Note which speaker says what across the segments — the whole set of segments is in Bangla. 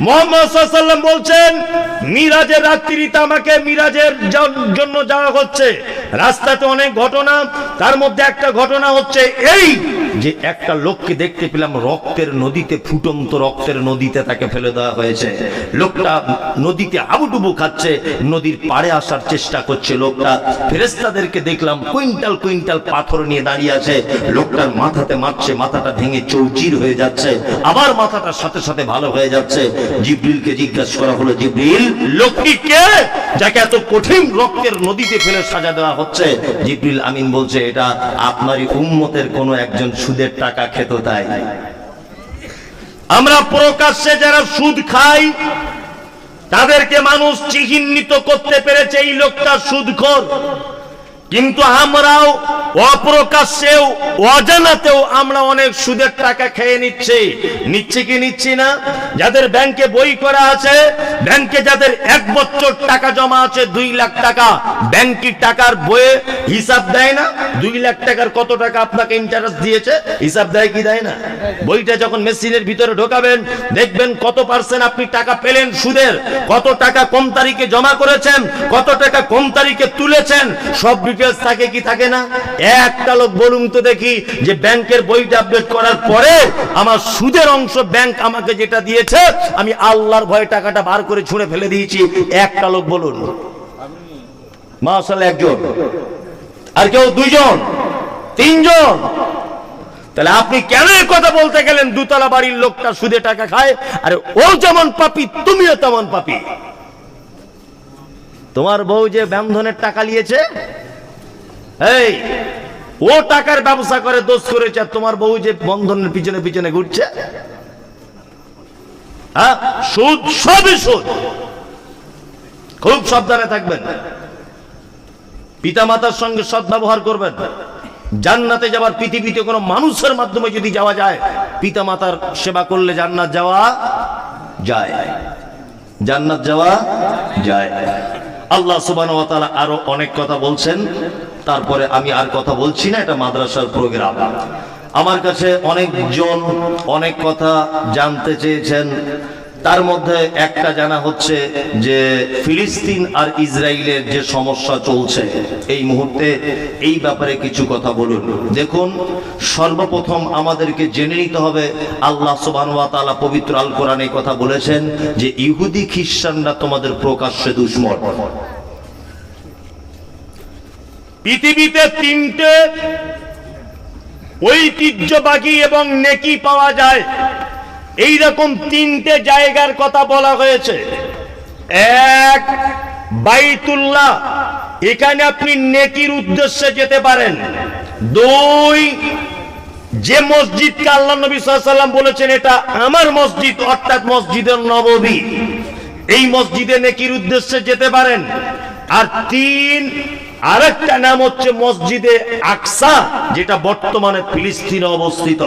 Speaker 1: মুহাম্মদ সাল্লাল্লাহু আলাইহি ওয়াসাল্লাম বলছেন, মিরাজের রাত্রিতে আমাকে মিরাজের জন্য যাওয়া হচ্ছে, রাস্তাতে অনেক ঘটনা, তার মধ্যে একটা ঘটনা হচ্ছে এই যে একটা লোককে দেখতে পেলাম রক্তের নদীতে, ফুটন্ত রক্তের নদীতে তাকে ফেলে দেওয়া হয়েছে। লোকটা নদীতে হাবুডুবু খাচ্ছে, নদীর পাড়ে আসার চেষ্টা করছে। লোকটা ফেরেশতাদেরকে দেখলাম কুইন্টাল কুইন্টাল পাথর নিয়ে দাঁড়িয়ে আছে, লোকটার মাথাতে মারছে, মাথাটা ভেঙে চৌচির হয়ে যাচ্ছে, আবার মাথাটার সাথে সাথে ভালো হয়ে যাচ্ছে। জিবরিলকে জিজ্ঞাসা করা হলো, জিবরিল, লোকটি কে যাকে এত কঠিন রক্তের নদীতে ফেলে সাজা দেওয়া হচ্ছে? জিবরিল আমিন বলছে, এটা আপনারই উম্মতের কোন একজন সুদের টাকা খেত। তাই আমরা প্রকাশ্যে যারা সুদ খাই তাদেরকে মানুষ চিহ্নিত করতে পেরেছে এই লোকটা সুদখোর, কিন্তু আমরাও অপ্রকাশ্যেও অজানাতেও আমরা অনেক সুদের টাকা খেয়ে নিচ্ছি কি নিচ্ছি না? যাদের ব্যাংকে বই করা আছে, ব্যাংকে যাদের 1 বছর টাকা জমা আছে 2 লাখ টাকা, ব্যাংকের টাকার বইয়ে হিসাব দেয় না 2 লাখ টাকার কত টাকা আপনাকে ইন্টারেস্ট দিয়েছে, হিসাব দেয় কি দেয় না? বইটা যখন মেশিনের ভিতরে ঢোকাবেন দেখবেন কত পার্সেন্ট আপনি টাকা পেলেন সুদের, কত টাকা কোন তারিখে জমা করেছেন, কত টাকা কোন তারিখে তুলেছেন, সব ডিটেইলস থাকে কি থাকে না? একটা লোক বলুন তো দেখি যে ব্যাংকের বইটা আপডেট করার পরে আমার সুদের অংশ ব্যাংক আমাকে যেটা দিয়েছে আমি আল্লাহর ভয়ে টাকাটা বার করে ছুঁড়ে ফেলে দিয়েছি, একটা লোক বলুন? মাশাআল্লাহ, একজন, আর কেউ 2 জন 3 জন। তাহলে আপনি কেন এই কথা বলতে গেলেন দুতলা বাড়ির লোকটা সুদে টাকা খায়? আরে ও যেমন পাপী তুমিও তেমন পাপী। তোমার বউ যে বন্ধনের টাকা নিয়েছে, এই ও টাকার ব্যবসা করে দোষ করেছে, আর তোমার বউ যে বন্ধনের পিছনে পিছনে ঘুরছে, সুদ, সবই সুদ। খুব সাবধানে থাকবেন, পিতামাতার সঙ্গে সদ্ব্যবহার করবেন। জান্নাতে যাবার পৃথিবীতে কোনো মানুষের মাধ্যমে যদি যাওয়া যায়, পিতামাতার সেবা করলে জান্নাত যাওয়া যায়, জান্নাত যাওয়া যায়। আল্লাহ সুবহানাহু ওয়া তাআলা আরো অনেক কথা বলছেন, তারপরে আমি আর কথা বলছি না, এটা মাদ্রাসার প্রোগ্রাম। আমার কাছে অনেকজন অনেক কথা জানতে চেয়েছেন, তার মধ্যে একটা জানা হচ্ছে যে ফিলিস্তিন আর ইসরায়েলের যে সমস্যা চলছে এই মুহূর্তে, এই ব্যাপারে কিছু কথা বলুন। দেখুন, সর্বপ্রথম আমাদেরকে জেনে নিতে হবে আল্লাহ সুবহানাহু ওয়া তাআলা পবিত্র আল কোরআনে কথা বলেছেন যে ইহুদি খ্রিস্টানরা তোমাদের প্রকাশ্যে দুশমন। পৃথিবীতে 3টে ঐতিহ্যবাহী এবং নেকি পাওয়া যায়, এইরকম 3টে জায়গার কথা বলা হয়েছে। 1, বাইতুল্লাহ, এখানে আপনি নেকির উদ্দেশ্যে যেতে পারেন। 2, যে মসজিদকে আল্লাহ নবী সাল্লাল্লাহু আলাইহি ওয়াসাল্লাম বলেছেন এটা আমার মসজিদ, অর্থাৎ মসজিদে নববী, এই মসজিদে নেকির উদ্দেশ্যে যেতে পারেন। আর 3, আরেকটা নাম হচ্ছে মসজিদে আকসা, যেটা বর্তমানে ফিলিস্তিনে অবস্থিত।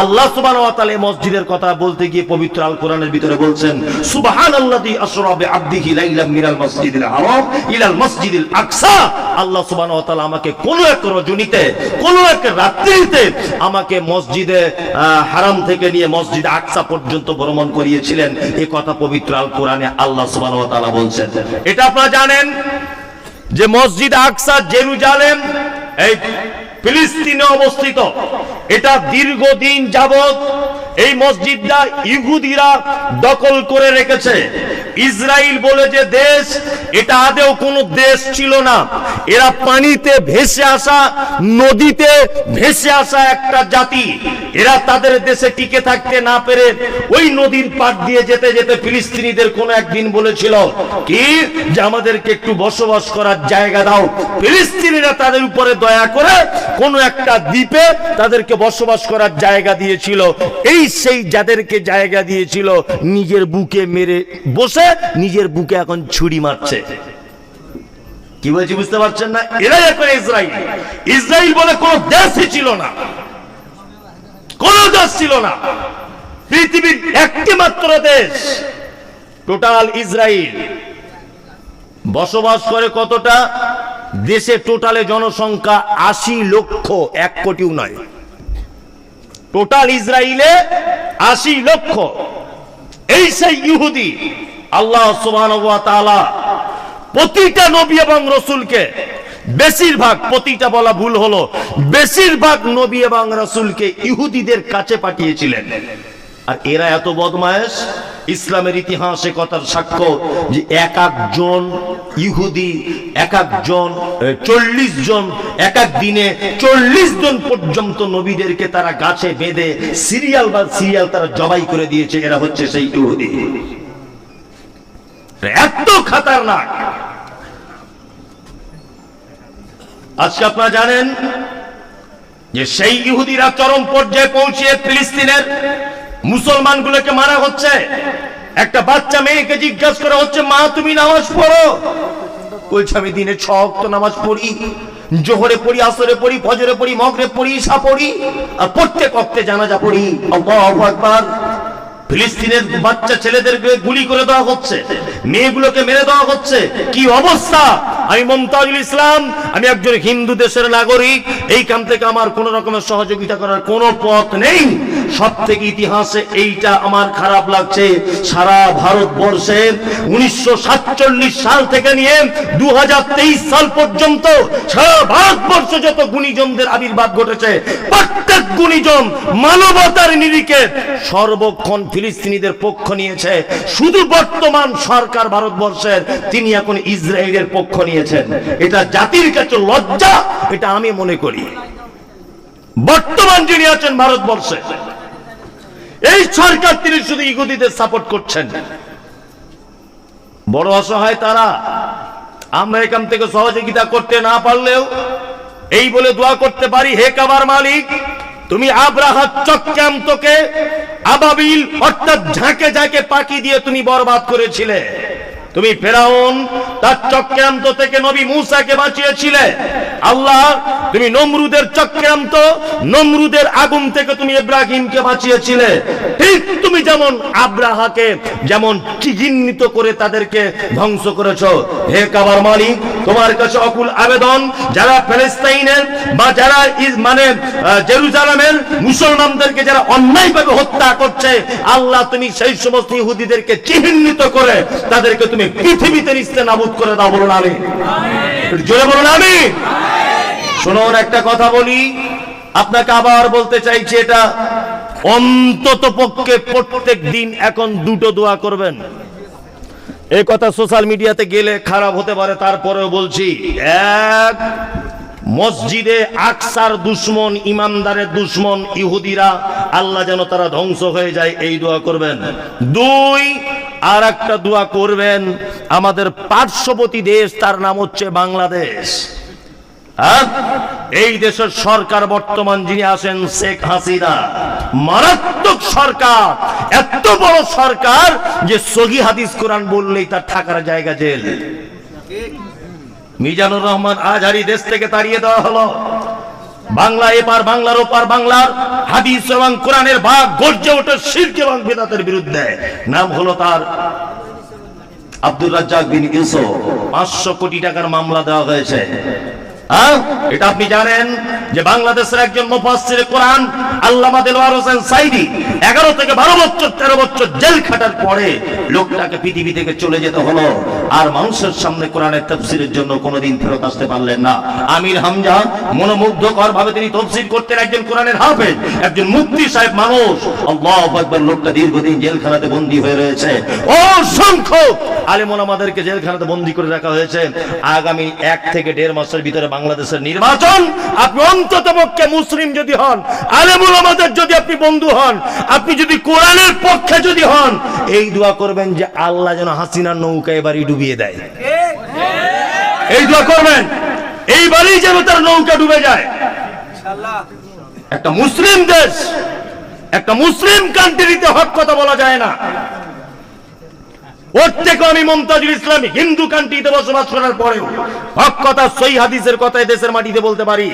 Speaker 1: আল্লাহ সুবহানাহু ওয়া তাআলা এই মসজিদের কথা বলতে গিয়ে পবিত্র আল কোরআনের ভিতরে বলছেন, সুবহানাল্লাযী আসরা বিআবদিহি লাইলাম মিনাল মাসজিদিল হারাম ইলাল মাসজিদিল আকসা। আল্লাহ সুবহানাহু ওয়া তাআলা আমাকে কোন এক রজনীতে, কোন এক রাত্রিতে আমাকে মসজিদে হারাম থেকে নিয়ে মসজিদ আকসা পর্যন্ত ভ্রমণ করিয়েছিলেন। এই কথা পবিত্র আল কোরআনে আল্লাহ সুবহানাহু ওয়া তাআলা বলছেন। এটা আপনারা জানেন যে মসজিদ আকসা জেরুজালেম এই ফিলিস্তিনে অবস্থিত। এটা দীর্ঘদিন যাবত এই মসজিদটা ইহুদিরা দখল করে রেখেছে। ইসরায়েল বলে যে দেশ, এটা আদেও কোনো দেশ ছিল না, এরা পানিতে ভেসে আসা, নদীতে ভেসে আসা একটা জাতি। এরা তাদের দেশে টিকে থাকতে না পেরে ওই নদীর পাড় দিয়ে যেতে যেতে ফিলিস্তিনিদের কোনো একদিন বলেছিল কি যে আমাদেরকে একটু বসবাস করার জায়গা দাও। ফিলিস্তিনিরা তাদের উপরে দয়া করে কোনো একটা দ্বীপে তাদেরকে বসবাস করার জায়গা দিয়েছিল। এই সেই যাদেরকে জায়গা দিয়েছিল নিজের বুকে মেরে বসে নিজের বুকে এখন ছুরি মারছে। কি বলছি বুঝতে পারছেন না? এরাই এখন ইসরায়েল। ইসরায়েল বলে কোন দেশই ছিল না, কোন দেশ ছিল না, পৃথিবীর একটি মাত্র দেশ টোটাল ইসরায়েল। বসবাস করে কতটা দেশে? টোটালে জনসংখ্যা 80 লক্ষ, 1 কোটিও নয়। টোটাল ইসরায়েলে 80 লক্ষ। এই সেই ইহুদি। আল্লাহ সুবহানাহু ওয়া তাআলা প্রতিটা নবী এবং রাসূলকে, বেশিরভাগ, প্রতিটা বলা ভুল হলো, বেশিরভাগ নবী এবং রাসূলকে ইহুদিদের কাছে পাঠিয়েছিলেন। আর এরা এত বদমায়েশ, ইসলামের ইতিহাসে কথার সাক্ষ্য যে এক একজন ইহুদি, এক একজন 40 জন, এক এক দিনে 40 জন পর্যন্ত নবীদেরকে তারা গাছে বেঁধে সিরিয়াল বা সিরিয়াল তারা জবাই করে দিয়েছে। এরা হচ্ছে সেই ইহুদি। এত খতরনাক। আজকে আপনারা জানেন যে সেই ইহুদিরা চরম পর্যায়ে পৌঁছে ফিলিস্তিনের মুসলমানগুলোকে মারা হচ্ছে। একটা বাচ্চা মেয়েকে জিজ্ঞাসা করা হচ্ছে, মা তুমি নামাজ পড়ো? বলছে আমি দিনে 6 ওয়াক্ত নামাজ পড়ি, জোহরে পড়ি, আসরে পড়ি, ফজরে পড়ি, মাগরিবে পড়ি, ইশা পড়ি, আর প্রত্যেক ওয়াক্তে জানাজা পড়ি। আল্লাহু আকবার। ফিলিস্তিনের বাচ্চা ছেলেদেরকে গুলি করে দেওয়া হচ্ছে, মেয়েগুলোকে মেরে দেওয়া হচ্ছে। কি অবস্থা! আমি মুমতাজুল ইসলাম, আমি একজন হিন্দু দেশের নাগরিক। এইখান থেকে আমার কোন রকমের সহযোগিতা করার কোনো পথ নেই। সব থেকে ইতিহাসে এইটা আমার খারাপ লাগছে, সারা ভারতবর্ষে 1947 সাল থেকে নিয়ে 2023 সাল পর্যন্ত সারা ভারতবর্ষ যত গুণীজনদের আবির্ভাব ঘটেছে, প্রত্যেক গুণীজন মানবতার নিরিখে সর্বক্ষণ ফিলিস্তিনিদের পক্ষ নিয়েছে। শুধু বর্তমান সরকার ভারতবর্ষের, তিনি এখন ইসরায়েলের পক্ষ নিয়েছেন। এটা জাতির কাছে লজ্জা, এটা আমি মনে করি। বর্তমান যিনি আছেন ভারতবর্ষে, এই সরকার, তিনি শুধু ইহুদিদের সাপোর্ট করছেন। বড় অসহায় তারা। আমরা এখান থেকে সহযোগিতা করতে না পারলেও এই বলে দোয়া করতে পারি, হে কাবার মালিক, তুমি আব্রাহার চক্রান্তকে আবাবিল অর্থাৎ ঝাঁকে ঝাঁকে পাখি দিয়ে তুমি বরবাদ করেছিলে। তুমি ফেরাউন তার চক্রান্ত থেকে নবী মূসাকে বাঁচিয়েছিলে। আল্লাহ, তুমি নমরুদের চক্রান্ত, নমরুদের আগুন থেকে তুমি ইব্রাহিমকে বাঁচিয়েছিলে। ঠিক তুমি যেমন আব্রাহাকে যেমন চিহ্নিত করে তাদেরকে ধ্বংস করেছো। হে কাবার মালিক, তোমার কাছে অকুল আবেদন, যারা ফিলিস্তিনের বা যারা জেরুজালেমের মুসলমানদেরকে যারা অন্যায়ভাবে হত্যা করছে, আল্লাহ তুমি সেই সমস্ত ইহুদিদেরকে চিহ্নিত করে তাদেরকে তুমি পৃথিবীতে নিস্তেনাবুদ করে দাও। বলুন আমিন। জোরে বলুন আমিন। শুনুন, একটা কথা বলি, আপনাকে আবার বলতে চাইছি, এটা অন্তত পক্ষে প্রত্যেক দিন এখন 2টো দোয়া করবেন। এই কথা সোশ্যাল মিডিয়াতে গেলে খারাপ হতে পারে, তারপরেও বলছি। এক, মসজিদে আকসার দুশ্মন, ইমানদারের দুশ্মন ইহুদিরা, আল্লাহ যেন তারা ধ্বংস হয়ে যায়, এই দোয়া করবেন। 2, আর একটা দোয়া করবেন, আমাদের পার্শ্ববর্তী দেশ, তার নাম হচ্ছে বাংলাদেশ। এই দেশের সরকার বর্তমান যিনি আছেন শেখ হাসিনা, মারাত্মক সরকার, এত বড় সরকার যে সহি হাদিস কোরআন বললেই তার থাকার জায়গা জেল। মিজানুর রহমান আজহারি দেশ থেকে তাড়িয়ে দেওয়া হলো। বাংলা এপার, বাংলার ওপার, বাংলার হাদিস এবং কোরআনের ভাগ গর্জে ওঠে শিরক এবং বিদআতের বিরুদ্ধে। নাম হলো তার আব্দুর রাজ্জাক বিন ইউসুফ। 500 কোটি টাকার মামলা দেওয়া হয়েছে। এটা আপনি জানেন যে বাংলাদেশের একজন মুফাসসির কোরআন আল্লামা দেলওয়ার হোসেন সাইদি 11 থেকে 12 বছর 13 বছর জেল খাটার পরে লোকটাকে পৃথিবী থেকে চলে যেতে হলো। আর মানুষের সামনে কোরআনের তাফসীরের জন্য কোনোদিন ফেরত আসতে পারলেন না। আমির হামজা মনোমুগ্ধকর ভাবে তিনি তাফসীর করতেন, একজন কোরআনের হাফেজ, একজন মুফতি সাহেব মানুষ। আল্লাহু আকবার। লোকটা দীর্ঘদিন জেলখানাতে বন্দী হয়ে রয়েছে। অসংখ্য আলেম ওলামাদেরকে জেলখানাতে বন্দী করে রাখা হয়েছে। আগামী 1 থেকে 1.5 মাসের ভিতরে বাংলাদেশের নির্বাচন। আপনি অন্তত পক্ষে মুসলিম যদি হন, আলেম ওলামাদের যদি আপনি বন্ধু হন, আপনি যদি কোরআনের পক্ষে যদি হন, এই দোয়া করবেন যে আল্লাহ যেন হাসিনার নৌকা এবারই ডুবিয়ে দেয়। এই দোয়া করবেন, এইবারই যেন তার নৌকা ডুবে যায়। একটা মুসলিম দেশ, একটা মুসলিম কান্ট্রিতে হক কথা বলা যায় না। ওর থেকে আমি মুমতাজুল ইসলাম হিন্দু কান্ট্রিতে বসবাস করার পরেও হক কথা, সহিহ হাদিসের কথা দেশের মাটিতে বলতে পারি।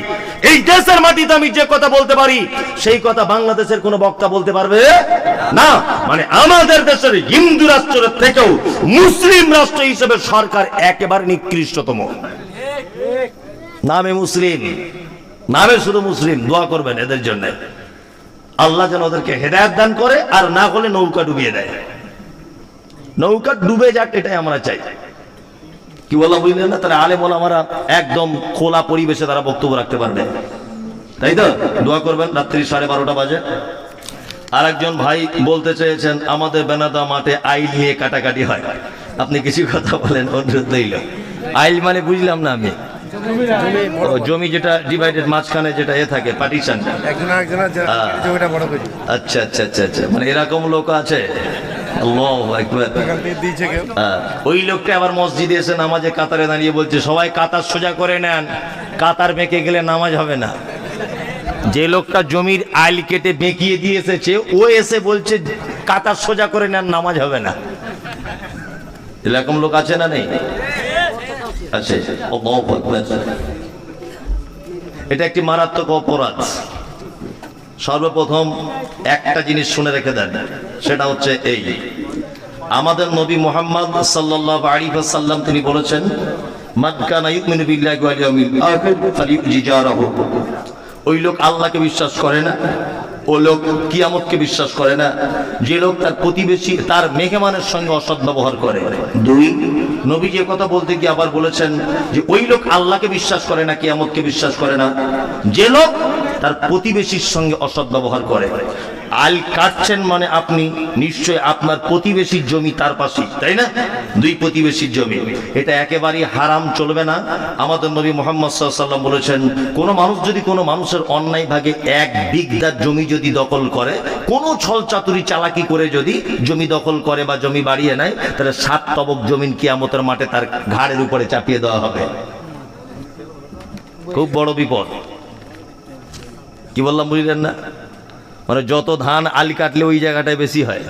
Speaker 1: এই দেশের মাটিতে আমি যে কথা বলতে পারি, সেই কথা বাংলাদেশের কোন বক্তা বলতে পারবে না। মানে আমাদের দেশের হিন্দু রাষ্ট্রের থেকেও মুসলিম রাষ্ট্র হিসেবে সরকার একেবারে নিকৃষ্টতম। নামে মুসলিম, নামে শুধু মুসলিম। দোয়া করবেন এদের জন্য, আল্লাহ যেন ওদেরকে হেদায়েত দান করে, আর না হলে নৌকা ডুবিয়ে দেয়। নৌকা ডুবে যাক, এটাই আমরা চাই। কি বললাম বুঝলেন না? তাহলে আলেম ওলামারা একদম খোলা পরিবেশে তারা বক্তব্য রাখতে পারবে, তাই তো? দোয়া করবেন। রাত্রি 12:30 বাজে। আর একজন ভাই বলতে চেয়েছেন আমাদের বেনাদা মাঠে আইল নিয়ে কাটাকাটি হয়, আপনি কিছু কথা বলেন, অনুরোধ রইল। আইল মানে বুঝলাম না আমি। জমি যেটা ডিভাইডেড, মাঝখানে যেটা থাকে পার্টিশন। আচ্ছা আচ্ছা আচ্ছা আচ্ছা, মানে এরকম লোক আছে। ওই লোকটা আবার মসজিদে এসে নামাজে কাতারে দাঁড়িয়ে বলছে সবাই কাতার সোজা করে নেন, কাতার বেঁকে গেলে নামাজ হবে না। যে লোকটা জমির আইল কেটে বেঁকিয়ে দিয়ে এসেছে, ও এসে বলছে কাতার সোজা করে নেন, নামাজ হবে না। এরকম লোক আছে না নেই? আছে। এটা একটি মারাত্মক অপরাধ। সর্বপ্রথম একটা জিনিস শুনে রেখে দেন, সেটা হচ্ছে এই, আমাদের নবী মুহাম্মদ সাল্লাল্লাহু আলাইহি ওয়াসাল্লাম তিনি বলেছেন মান কানা ইউমিনু বিল্লাহি ওয়াল ইয়াউমিল আখির ফালিউজি জারাহু। ওই লোক আল্লাহকে বিশ্বাস করে না, ও লোক কিয়ামতকে বিশ্বাস করে না, যে লোক তার প্রতিবেশী তার মেহমানের সঙ্গে অসৎ ব্যবহার করে। দুই, নবী যে কথা বলতে গিয়ে আবার বলেছেন যে ওই লোক আল্লাহকে বিশ্বাস করে না, কিয়ামতকে বিশ্বাস করে না, যে লোক তার প্রতিবেশীর সঙ্গে অসৎ ব্যবহার করে। আইল কাটছেন মানে আপনি নিশ্চয় আপনার প্রতিবেশীর জমি তার পাশে, তাই না? দুই প্রতিবেশীর জমি, এটা একেবারেই হারাম, চলবে না। আমাদের নবী মুহাম্মদ সাল্লাল্লাহু আলাইহি ওয়াসাল্লাম বলেছেন কোন মানুষ যদি কোনো মানুষের অন্যায় ভাগে 1 বিঘা জমি যদি দখল করে, কোনো ছল চাতুরি চালাকি করে যদি জমি দখল করে বা জমি বাড়িয়ে নেয়, তাহলে 7 তবক জমিন কিয়ামতের মাঠে তার ঘাড়ের উপরে চাপিয়ে দেওয়া হবে। খুব বড় বিপদ। কি বললাম বুঝলেন না? মানে যত ধান আলি কাটলে ওই জায়গাটায় বেশি হয়।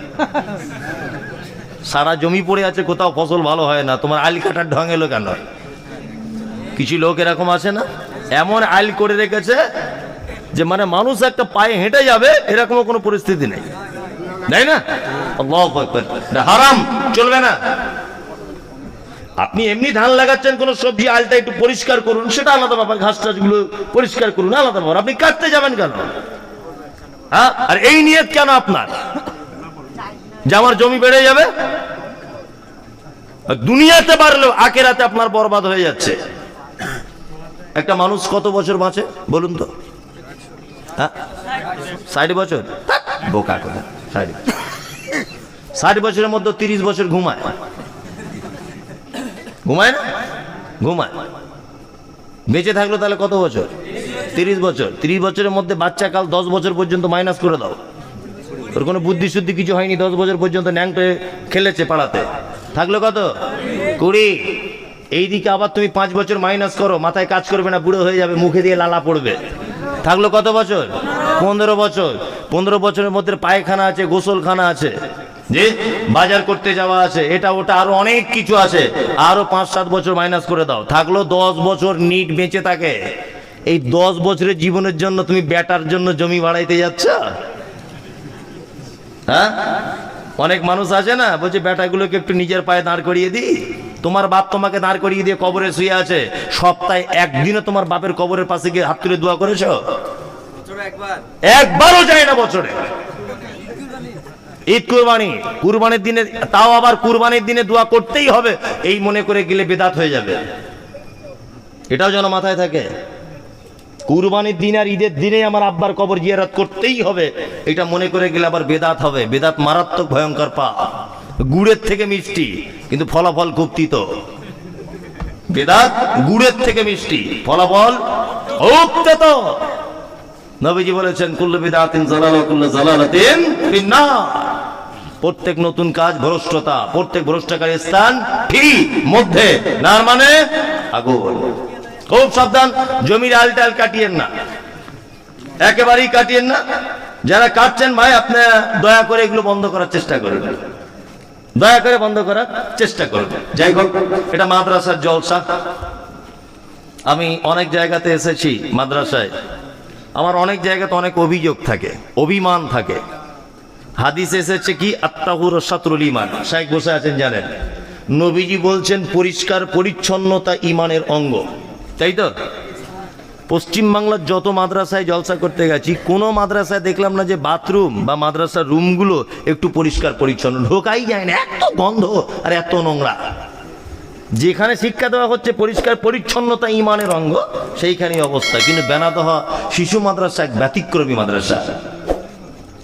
Speaker 1: সারা জমি পড়ে আছে, কোথাও ফসল ভালো হয় না, তোমার আলি কাটার ঢং এলো কেন? কিছু লোক এরকম আছে না, এমন আইল করে রেখেছে যে মানে মানুষ একটা পায়ে হেঁটে যাবে এরকম কোনো পরিস্থিতি নেই, তাই না? আল্লাহু আকবার। হারাম, চলবে না। আপনি এমনি ধান লাগাচ্ছেন, কোন সবজি, আলটা একটু পরিষ্কার করুন, সেটা আলাদা ব্যাপার। ঘাস টাসগুলো পরিষ্কার করুন, আলাদা ব্যাপার। আপনি কাটতে যাবেন কেন? হ্যাঁ, আর এই নিয়ত কেন আপনার যে আমার জমি বেড়ে যাবে? দুনিয়াতে বাড়লেও আখিরাতে আপনার বরবাদ হয়ে যাচ্ছে। একটা মানুষ কত বছর বাঁচে বলুন তো? হ্যাঁ, 60 বছর। বোকা কথা, 60 বছরের মধ্যে 30 বছর ঘুমায়, ঘুমায় না? ঘুমায়। বেঁচে থাকলো তাহলে কত বছর? 30 বছর। 30 বছরের মধ্যে বাচ্চা কাল 10 বছর পর্যন্ত মাইনাস করে দাও। ওর কোনো বুদ্ধি শুদ্ধি কিছু হয়নি, 10 বছর পর্যন্ত ন্যাংটে খেলেছে পাড়াতে, থাকলো কত? 20। এইদিকে আবার তুমি 5 বছর মাইনাস করো, মাথায় কাজ করবে না, বুড়ো হয়ে যাবে, মুখে দিয়ে লালা পড়বে, থাকলো কত বছর? 15 বছর। 15 বছরের মধ্যে পায়খানা আছে, গোসলখানা আছে, যে বাজার করতে যাওয়া আছে, এটা ওটা আরো অনেক কিছু আছে, আরো 5-7 বছর মাইনাস করে দাও, থাকলো 10 বছর নিট বেঁচে থাকে। এই 10 বছরের জীবনের জন্য তুমি বেটার জন্য জমি বাড়াইতে যাচ্ছ? হ্যাঁ, অনেক মানুষ আছে না, বলছে বেটাগুলোকে একটু নিজের পায়ে দাঁড় করিয়ে দিই। তোমার বাপ তোমাকে দাঁড় করিয়ে দিয়ে কবরে শুয়ে আছে, সপ্তাহে একদিনও তোমার বাপের কবরের পাশে গিয়ে হাত তুলে দোয়া করেছো? একবারও যায় না বছরে। ঈদ কুরবানির দিনে, তাও আবার কুরবানির দিনে দোয়া করতেই হবে, এই মনে করে গেলে বেদাত হয়ে যাবে। এটাও যেন মাথায় থাকে। কুরবানির দিন আর ঈদের দিনে আমার আব্বার কবর জিয়ারত করতেই হবে, এটা মনে করে গেলে আবার বেদাত হবে। বেদাত মারাত্মক ভয়ঙ্কর পাপ, গুড়ের থেকে মিষ্টি, কিন্তু ফলাফল খুব তিতো। বেদাত গুড়ের থেকে মিষ্টি, ফলাফল খুব তিতো। নবীজি বলেছেন কুল্লু বিদআতিন যালালা কুল্লু যালালাতিন ফিন্নার। প্রত্যেক নতুন কাজ ভ্রষ্টতা, প্রত্যেক ভ্রষ্টকারী স্থান ঠিক মধ্যে, না মানে আগুন। খুব সাবধান, জমির আলটাল কাটিয়েন না, একেবারেই কাটিয়েন না। যারা কাটছেন ভাই, আপনি দয়া করে এগুলো বন্ধ করার চেষ্টা করুন, দয়া করে বন্ধ করার চেষ্টা করুন। যাই হোক, এটা মাদ্রাসার জলসা। আমি অনেক জায়গাতে এসেছি মাদ্রাসায়, আমার অনেক জায়গাতে অনেক অভিযোগ থাকে, অভিমান থাকে। হাদিসে এসেছে কি আত্তাহুর শাতরুল ঈমান, শাইখ বসে আছেন জানেন, নবীজি বলছেন পরিষ্কার পরিচ্ছন্নতা ঈমানের অঙ্গ, তাই তো? পশ্চিম বাংলার যত মাদ্রাসায় জলসা করতে গেছি, কোনো মাদ্রাসায় দেখলাম না যে বাথরুম বা মাদ্রাসার রুমগুলো একটু পরিষ্কার পরিচ্ছন্ন, ঢোকাই যায় না, এত গন্ধ আর এত নোংরা। যেখানে শিক্ষা দেওয়া হচ্ছে পরিষ্কার পরিচ্ছন্নতা ইমানের অঙ্গ, সেইখানেই অবস্থা। কিন্তু বেনাদোহা শিশু মাদ্রাসা এক ব্যতিক্রমী মাদ্রাসা,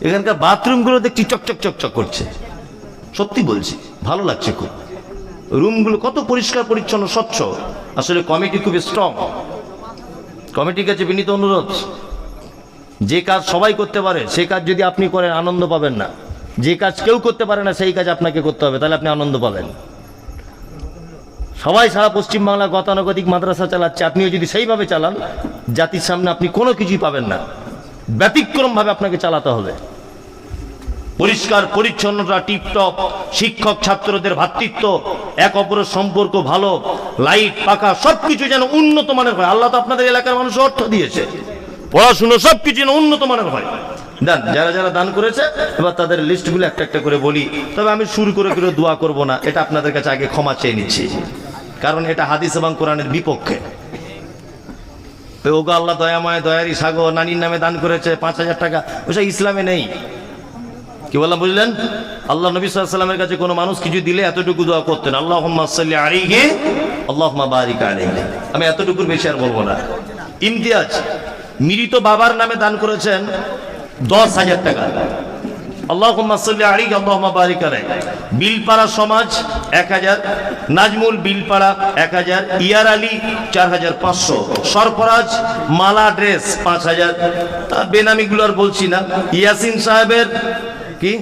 Speaker 1: এখানকার বাথরুমগুলো দেখছি চকচক চকচক করছে, সত্যি বলছি, ভালো লাগছে খুব। রুমগুলো কত পরিষ্কার পরিচ্ছন্ন স্বচ্ছ। আসলে কমিটি খুব স্ট্রং। কমিটির কাছে বিনীত অনুরোধ, যে কাজ সবাই করতে পারে সেই কাজ যদি আপনি করেন আনন্দ পাবেন না। যে কাজ কেউ করতে পারে না সেই কাজ আপনাকে করতে হবে, তাহলে আপনি আনন্দ পাবেন। সবাই সারা পশ্চিমবাংলা গতানুগতিক মাদ্রাসা চালাচ্ছে, আপনিও যদি সেইভাবে চালান জাতির সামনে আপনি কোনো কিছুই পাবেন না, ব্যতিক্রমভাবে আপনাকে চালাতে হবে। পরিষ্কার পরিচ্ছন্নতা টিপটপ, শিক্ষক ছাত্রদের ভ্রাতৃত্ব, এক অপরের সম্পর্ক ভালো, লাইট পাখা সবকিছু যেন উন্নত মানের হয়। আল্লাহ তো আপনাদের এলাকার মানুষ অর্থ দিয়েছে, পড়াশুনো সবকিছু যেন উন্নত মানের হয়। দান, যারা যারা দান করেছে এবার তাদের লিস্টগুলো একটা একটা করে বলি। তবে আমি শুরু করে দোয়া করব না, এটা আপনাদের কাছে আগে ক্ষমা চেয়ে নিচ্ছি, কারণ এটা হাদিস এবং কোরআনের বিপক্ষে। ওগো আল্লাহ দয়াময় দয়ারি সাগর নানির নামে দান করেছে 5,000 টাকা, ওসব ইসলামে নেই। কি বললাম বুঝলেন? আল্লাহ নবী সাল্লাল্লাহু আলাইহি ওয়াসাল্লামের কাছে কোনো মানুষ কিছু দিলে এতটুকু দোয়া করতেন, আল্লাহুম্মা সাল্লি আলাইহি আল্লাহুম্মা বারিক আলাইহি। আমি এতটুকুর বেশি আর বলবো না। ইমতিয়াজ মৃত বাবার নামে দান করেছেন 10,000 টাকা, আল্লাহুম্মা সাল্লি আলাইহি আল্লাহুম্মা বারিক আলাইহি। বিলপাড়া সমাজ 1000, নাজমুল বিলপাড়া 1000, ইয়ার আলী 4500, সরফরাজ মালা ড্রেস 5000। বেনামিগুলো আর বলছি না। ইয়াসিন সাহেবের কি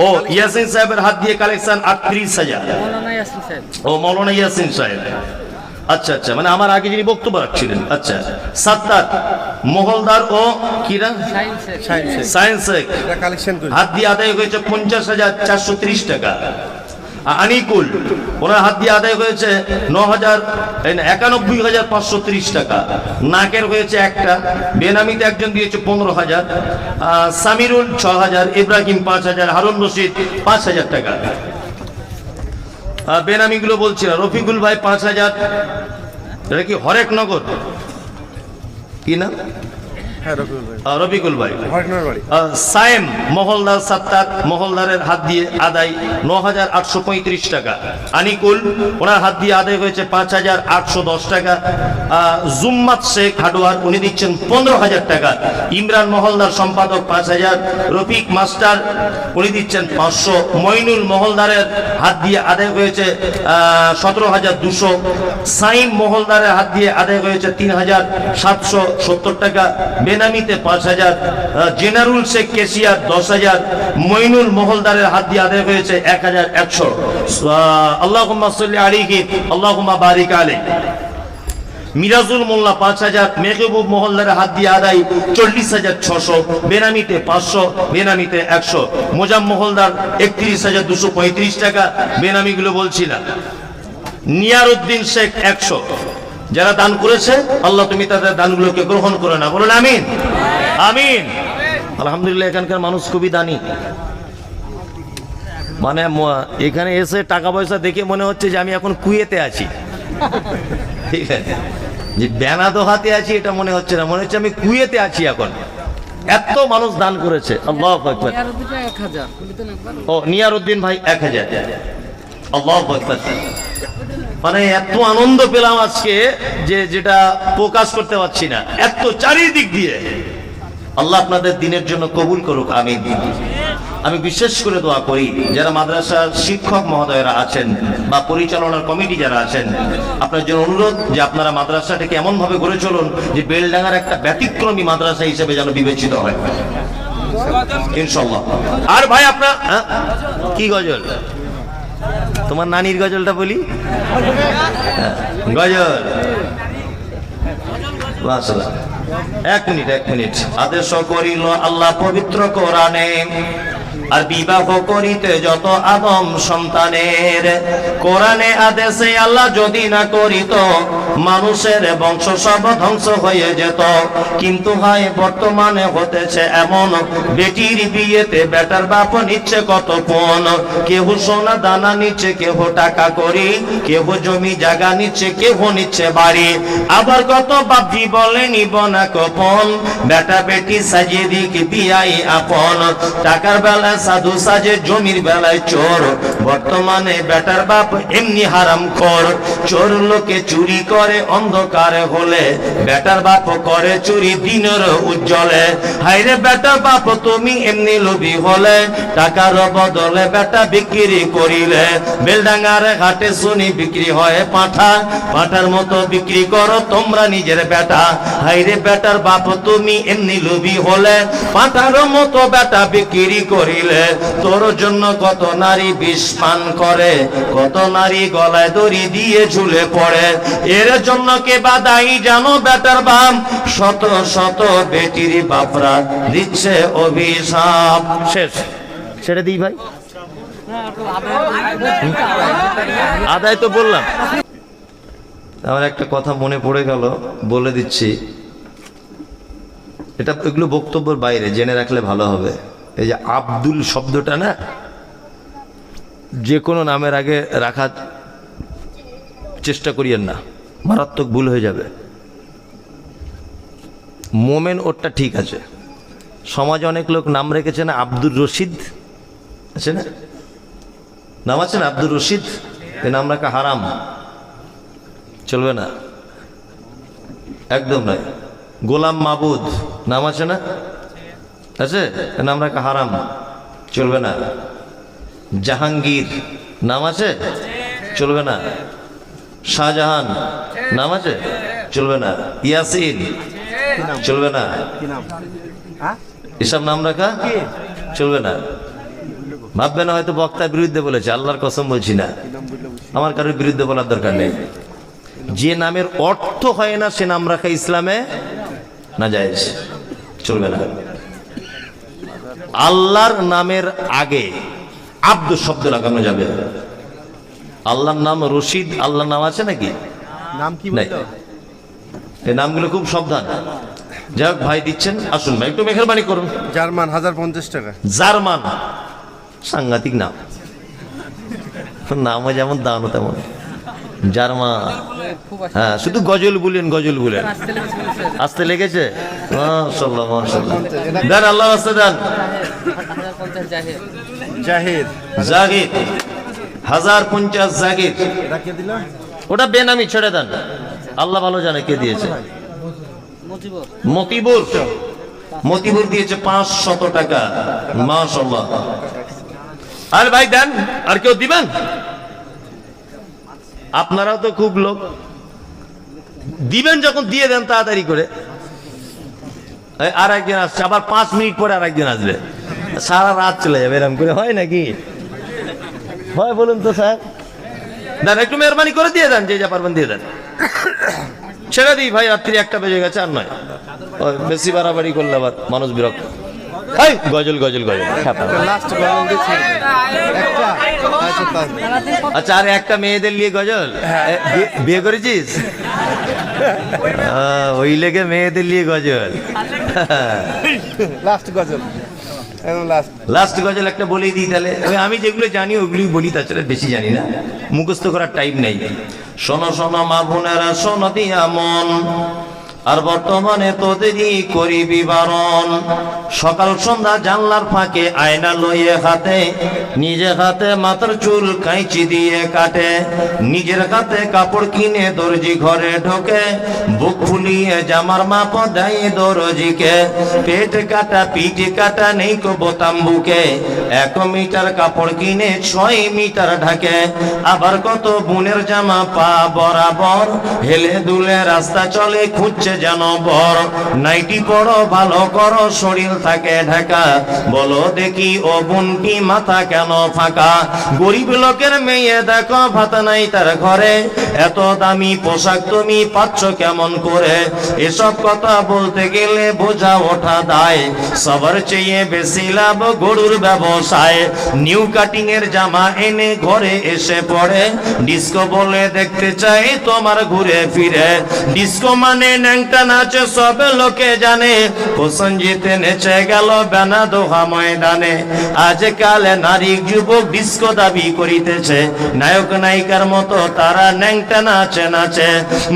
Speaker 1: ও ইয়াসিন সাহেবের হাত দিয়ে কালেকশন 38,000। ও মৌলানা ইয়াসিন সাহেব, আচ্ছা আচ্ছা, মানে আমার আগে যিনি বক্তব্য রাখছিলেন। আচ্ছা, সাত্তার মহলদার ও কিরা সায়েন্স হাত দিয়ে আদায় হয়েছে 50,430 টাকা। আনিকুল ওনার হাত দিয়ে আদায় হয়েছে 91,530 টাকা। নাকের হয়েছে একটা, বেনামিতে একজন দিয়েছে 15,000, সামিরুল 6,000, ইব্রাহিম 5,000, হারুন রশিদ 5,000 টাকা। বেনামিগুলো বলছি না। রফিকুল ভাই 5,000, এটা কি হরেক নগর কি না? রফিকুল ভাই। সায়েম মহলদার সাত্তার মহলদারের হাত দিয়ে আদায় 9,835 টাকা। আনিকুল ওনার হাত দিয়ে আদায় হয়েছে 5,810 টাকা। জুম্মাত শেখ হাডুয়ার উনি দিচ্ছেন 15,000 টাকা। ইমরান মহলদার সম্পাদক 5,000। রফিক মাস্টার উনি দিচ্ছেন 500। মইনুল মহলদারের হাত দিয়ে আদায় হয়েছে 17,200। সাইম মহলদারের হাত দিয়ে আদায় হয়েছে 3,770 টাকা। বেনামিতে 5,000। জেনারুল শেখ কেশিয়ার 10,000। মইনুল মহলদারের হাত দিয়ে আদায় হয়েছে 1,100। আল্লাহুম্মা সাল্লি আলাইহি আল্লাহুম্মা বারিক আলাইহি। মিরাজুল মোল্লা 5,000। মেহবুব মহলদারের হাত দিয়ে আদায় 40,600। বেনামিতে 500, বেনামিতে 100। মোজাম মহলদার 31,235 টাকা। বেনামিগুলো বলছি না। নিয়ারউদ্দিন শেখ 100। যারা দান করেছে আল্লাহ তুমি তাদের দানগুলোকে গ্রহণ করে না, বলুন আমিন আমিন। আলহামদুলিল্লাহ, এখানকার মানুষ খুবই দানি। মানে এখানে এসে টাকা পয়সা দেখে মনে হচ্ছে যে আমি এখন কুয়েতে আছি, ঠিক আছে? যে বেনাদোহাতে আছি এটা মনে হচ্ছে না, মনে হচ্ছে আমি কুয়েতে আছি এখন। এত মানুষ দান করেছে। আল্লাহু আকবার। ও নিয়ারউদ্দিন ভাই 1,000। আল্লাহু আকবার। মানে এত আনন্দ পেলাম আজকে যে যেটা প্রকাশ করতে পারছি না, এত চারিদিক দিয়ে। আল্লাহ আপনাদের দিনের জন্য কবুল করুক, আমিন। আমি বিশেষ করে দোয়া করি যারা মাদ্রাসার শিক্ষক মহোদয়রা আছেন বা পরিচালনার কমিটি যারা আছেন, আপনার জন্য অনুরোধ যে আপনারা মাদ্রাসাটাকে এমন ভাবে গড়ে চলুন যে বেলডাঙ্গার একটা ব্যতিক্রমী মাদ্রাসা হিসেবে যেন বিবেচিত হয়, ইনশাআল্লাহ। আর ভাই আপনার কি গজল? তোমার নানির গজলটা বলি। গজল এক মিনিট। আদেশ করিল আল্লাহ পবিত্র কোরআনে, আর বিবাহ করিতে যত আদম সন্তানের। কোরআনে আদেশে আল্লাহ যদি না করিত মানুষের বংশ সব ধ্বংস হয়ে যেত। কিন্তু হয় বর্তমানে হতেছে এমন, বেটির বিয়েতে বেটার বাপ নিচ্ছে কত পণ। কেহ সোনা দানা নিচ্ছে, কেহ টাকা করি, কেহ জমি জায়গা নিচ্ছে, কেহ নিচ্ছে বাড়ি। আবার কত বাপজি বলে নিব না কপন, বেটা বেটি সাজিয়ে দিক বিয়াই আপন। টাকার বেলায় সাধু সাজে, জমির বেলায় চোর। বর্তমানে বেটার বাপ এমনি হারাম খোর। চোর লোকে চুরি করে অন্ধকারে হলে, বেটার বাপ করে চুরি দিনের উজ্জ্বলে। হাইরে বেটার বাপ তুমি এমনি লোভী হলে, টাকার বদলে বেটা বিক্রি করিলে। বেলডাঙ্গার ঘাটে শুনি বিক্রি হয় পাঁঠা, পাঁঠার মতো বিক্রি করো তোমরা নিজের বেটা। হাইরে বেটার বাপ তুমি এমনি লোভী হলে, পাঁঠার মতো বেটা বিক্রি করিলে। তোর জন্য কত নারী বিষ পান করে, কত নারী গলায় দড়ি দিয়ে ঝুলে পড়ে। এর জন্য কে বাদাই জানো বেটার বাপ, শত শত বেটির বাপরা দিচ্ছে অভিশাপ। শেষ, ছেড়ে দিই ভাই, আদায় তো বললাম। আমার একটা কথা মনে পড়ে গেল, বলে দিচ্ছি। এটা এগুলো বক্তব্যের বাইরে, জেনে রাখলে ভালো হবে। এই যে আব্দুল শব্দটা না, যে কোনো নামের আগে রাখার চেষ্টা করিয়েন না, মারাত্মক ভুল হয়ে যাবে। মোমেন ওরটা ঠিক আছে। সমাজে অনেক লোক নাম রেখেছে না, আব্দুর রশিদ আছে না, নাম আছে না আব্দুর রশিদ, এ নাম রাখা হারাম, চলবে না, একদম নয়। গোলাম মাবুদ নাম আছে না, আছে, এ নাম রাখা হারাম, চলবে না। জাহাঙ্গীর নাম আছে, চলবে না। শাহজাহান নাম আছে, চলবে না। ইয়াসিন চলবে না। এসব নাম রাখা চলবে না। ভাববে না হয়তো বক্তার বিরুদ্ধে বলেছে, আল্লাহর কসম বলছি না, আমার কারোর বিরুদ্ধে বলার দরকার নেই। যে নামের অর্থ হয় না সে নাম রাখা ইসলামে নাজায়েজ, চলবে না। আল্লাহর নামের আগে আব্দু শব্দ লাগানো যাবে। আল্লাহর নাম রশিদ, আল্লাহর নাম আছে নাকি?
Speaker 2: নাম কি
Speaker 1: নাই। এই নামগুলো খুব সাবধান। যাই হোক, ভাই দিচ্ছেন, আসুন ভাই একটু মেহরবানি করুন।
Speaker 2: জার্মান 1050 টাকা।
Speaker 1: জার্মান, সাংঘাতিক নাম, নামও যেমন দানও তেমন। জার্মান, হ্যাঁ, শুধু গজল বলেন, গজল বলেন। আসতে লেগেছে, মাশাআল্লাহ মাশাআল্লাহ। দেন, আল্লাহ রাস্তা দেন।
Speaker 2: জাহিদ
Speaker 1: জাগির 1050 জাগির,
Speaker 2: রাখিয়ে দিলাম।
Speaker 1: ওটা বেনামি, ছেড়ে দেন, আল্লাহ ভালো জানে কে দিয়েছে। মতিবুর, মতিবুর দিয়েছে 500 টাকা, মাশাআল্লাহ। আর ভাই দেন, আর কেউ দিবেন? আপনারাও তো খুব লোক, দিবেন যখন দিয়ে দেন তাড়াতাড়ি করে। আর একজন আসছে, আবার 5 মিনিট পরে আর একজন আসবে, সারা রাত চলে যাবে। এরকম করে হয় নাকি? হয় বলুন তো স্যার, দেন একটু মেহরবানি করে দিয়ে দেন, যে যা পারবেন দিয়ে দেন। ছেড়ে দিই ভাই, রাত্রি 1টা বেজে গেছে, আর নয়। বেশি বাড়াবাড়ি করলে আবার মানুষ বিরক্ত। গজল গজল গজল,
Speaker 2: লাস্ট গজল দিচ্ছি একটা।
Speaker 1: আচ্ছা, আর একটা মেয়েদের নিয়ে গজল, বিয়ে করেছিস? ওই লেগে মেয়েদের নিয়ে গজল।
Speaker 2: লাস্ট গজল, একদম লাস্ট।
Speaker 1: লাস্ট গজল একটা বলেই দিই তাহলে। আমি যেগুলো জানি ওগুলি বলি, তাছাড়া বেশি জানি না, মুখস্থ করার টাইম নেই। শোনো শোনো মা বোনেরা, শোনো দিয়া মন, আর বর্তমানে তোদেরই করিবি বারণ। সকাল সন্ধ্যা জানলার ফাঁকে আয়না লইয়ে হাতে, নিজে হাতে মাথার চুল কাঁচি দিয়ে কাটে, নিজের হাতে কাপড় কিনে দর্জি ঘরে ঢোকে, বুক ফুলিয়ে জামার মাপ দেয় দর্জিকে। পেট কাটা পিঠ কাটা নেই কো বোতাম বুকে, 1 মিটার কাপড় কিনে 6 মিটার ঢাকে। আবার কত বোনের জামা পা বরাবর, হেলে দুলে রাস্তা চলে, খুঁজছে যেন বর। নাইটি পড়ো ভালো করো শরীর থাকে ঢাকা, বলো দেখি ও বোনটি মাথা কেন ফাঁকা। গরিব লোকের মেয়ে দেখো ভাত নাই তার ঘরে, এত দামি পোশাক তুমি পাচ্ছ কেমন করে। এসব কথা বলতে গেলে বোঝা ওঠা দায়, সবার চেয়ে বেশি লাভ গরুর ব্যবসায়। নিউ কাটিং এর জামা এনে ঘরে এসে পড়ে, ডিস্কো বলে দেখতে চাই তোমার ঘুরে ফিরে। ডিস্কো মানে ন্যাংটা নাচে সব লোকে জানে, প্রসঞ্জিতে নেচে গেল বেনাদোহা ময়দানে। আজকাল নারী যুবক ডিস্কো দাবি করিতেছে, নায়ক নায়িকার মতো তারা ন্যাংটা নাচে নাচে।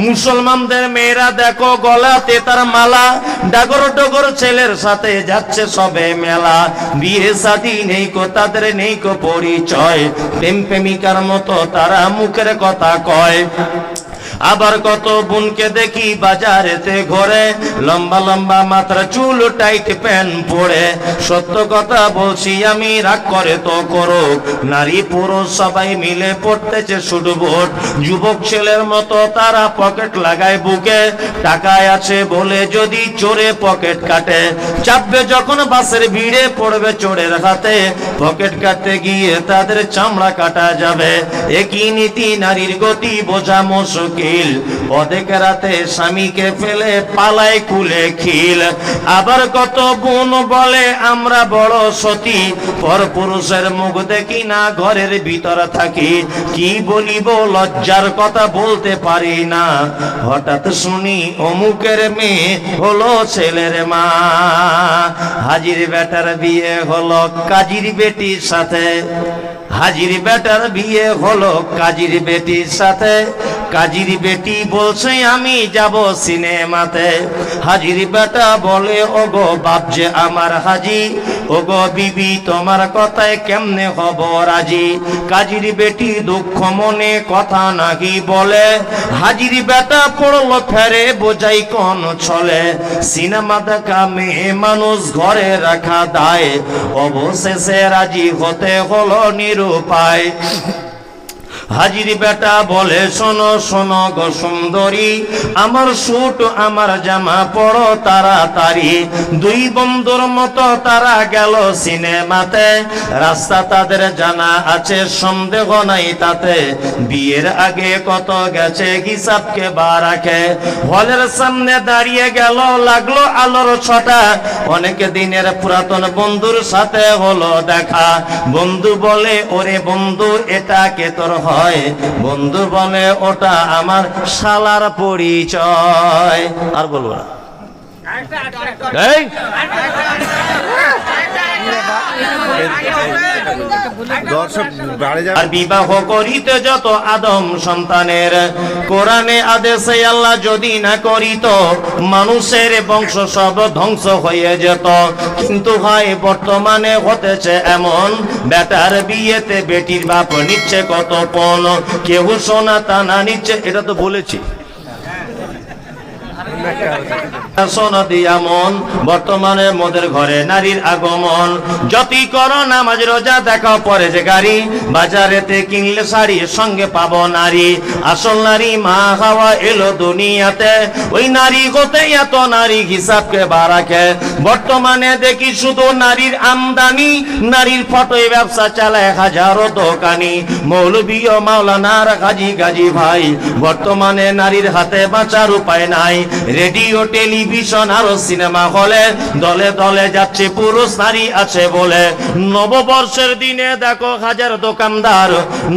Speaker 1: মুসলমানদের মেয়েরা দেখো গলাতে তার মালা, ডাগর ডগর ছেলের সাথে যাচ্ছে সবে মেলা। বিয়ে শাদী নেই কো তাদের নেই কো পরিচয়, প্রেম প্রেমিকার মতো তারা মুখের কথা কয়। আবার কত বোনকে দেখি বাজারেতে ঘরে, লম্বা লম্বা মাত্রা চুল টাইট প্যান্ট পরে। সত্য কথা বলছি আমি, রাগ করে তো করুক, নারী পুরুষ সবাই মিলে পড়তেছে শুধু ভোট। যুবক ছেলের মতো তারা পকেট লাগায় বুকে, টাকায় আছে বলে যদি চোরে পকেট কাটে। চাপবে যখন বাসের ভিড়ে পড়বে চোরের হাতে, পকেট কাটতে গিয়ে তাদের চামড়া কাটা যাবে। একই নীতি নারীর গতি বোঝা মুশকিল, অনেক রাতে স্বামীকে ফেলে পালায় কুলে খিল। আবার কত বোন বলে আমরা বড় সতী, পর পুরুষের মুখ দেখি না ঘরের ভিতর থাকি। কি বলিব লজ্জার কথা বলতে পারি না, হঠাৎ শুনি অমুকের মেয়ে হলো ছেলের মা। হাজির বেটার বিয়ে হলো কাজীর বেটির সাথে, হাজির বেটার বিয়ে হলো কাজীর বেটির সাথে। কাজীর বেটি বলছে আমি যাব সিনেমাতে, হাজির বেটা বলে ওগো বাপ যে আমার হাজি, ওগো বিবি তোমার কথায় কেমনে হব রাজি। কাজীর বেটি দুঃখ মনে কথা নাকি বলে, হাজির বেটা পড়লো ফেরে বোঝাই কোন ছলে। সিনেমা দেখা মেয়ে মানুষ ঘরে রাখা দায়, অবশেষে রাজি হতে হলো নিরুপায়। হাজির বেটা বলে শোনো শোনো গো সুন্দরী, আমার স্যুট আমার জামা পরো তাড়াতাড়ি। দুই বন্ধুর মতো তারা গেল সিনেমাতে, রাস্তা তাদের জানা আছে সন্দেহ নাই তাতে। বিয়ের আগে কত গেছে হিসাবকে বা রাখে, হলের সামনে দাঁড়িয়ে গেল লাগলো আলোর ছটা। অনেক দিনের পুরাতন বন্ধুর সাথে হলো দেখা, বন্ধু বলে ওরে বন্ধু এটা কে তোর হয়? বন্ধু বলে ওটা আমার শালার পরিচয়। আর বলবো না। এই
Speaker 2: দর্শক বাড়ি যাবে।
Speaker 1: আর বিবাহ করিতে যত আদম সন্তানের, কোরআনে আদেশে আল্লাহ যদি না করিত, মানুষের বংশ সব ধ্বংস হয়ে যেত। কিন্তু হয় বর্তমানে হতেছে এমন, বেটার বিয়েতে বেটির বাপ নিচ্ছে কত পণ, কেউ সোনা টানা নিচ্ছে। এটা তো বলেছি সোনা দিয়া মন, বর্তমানে মোদের ঘরে নারীর আগমন। যতই করো নামাজ রোজা দেখাও পরে যে গাড়ি, বাজারেতে কিনলে শাড়ি সঙ্গে পাবো নারী। আসল নারী মা হাওয়া এলো দুনিয়াতে, ওই নারী হতে এত নারী হিসাবকে বাড়াকে। বর্তমানে দেখি শুধু নারীর আমদানি, নারীর ফটোয় ব্যবসা চালায় হাজারো দোকানি। মৌলবী ও মাওলানার গাজী গাজী ভাই, বর্তমানে নারীর হাতে বাঁচার উপায় নাই। রেডিও টেলিভিশন আরো সিনেমা হলে দলে দলে যাচ্ছে পুরুষ নারী আছে বলে। নববর্ষের দিনে দেখো হাজার দোকানদার,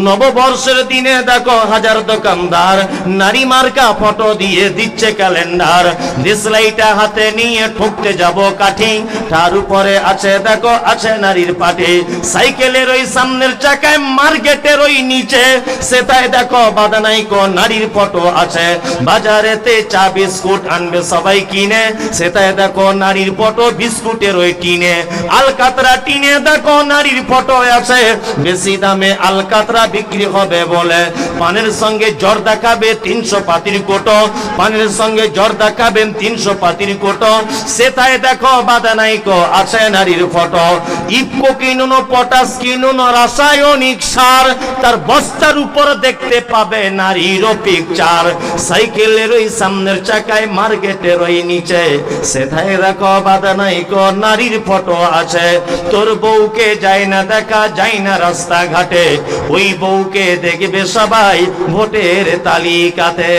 Speaker 1: নববর্ষের দিনে দেখো হাজার দোকানদার, নারী মার্কা ফটো দিয়ে দিচ্ছে ক্যালেন্ডার। দেশলাইটা হাতে নিয়ে ঠুকতে যাব কাঠি, তার উপরে আছে দেখো আছে নারীর পাটি। সাইকেলের ওই সামনের চাকায় মার্কেটের ওই নিচে, সেটাই দেখো বাদানাই কো নারীর ফটো আছে। বাজারেতে চা বিস্কুট আনবে সবাই কিনে, সেটাই দেখো নারীর ফটো বিস্কুটের ওই টিনে। আলকাতরা টিনে দেখো নারীর ফটো আছে, বেশি দামে আলকাতরা বিক্রি হবে বলে। পানের সঙ্গে জর্দা খাবে 300 পাতির কোটো, পানের সঙ্গে জর্দা খাবেন 300 পাতির কোটো। সেটাই দেখো বাধা নাই কো আছে নারীর ফটো। ইফকো কিনুন, পটাশ কিনুন, রাসায়নিক সার, তার বস্তার উপর দেখতে পাবে নারীর পিকচার। সাইকেলের ওই সামনের চাকায়, মার্কেটের ওই নিচে, সেটাই দেখো বাধা নাই কো নারীর ফটো আছে। তোর বউকে যায় না দেখা, যায় না রাস্তাঘাটে, ওই বউকে দেখবে সবাই ভোটের তালিকাতে।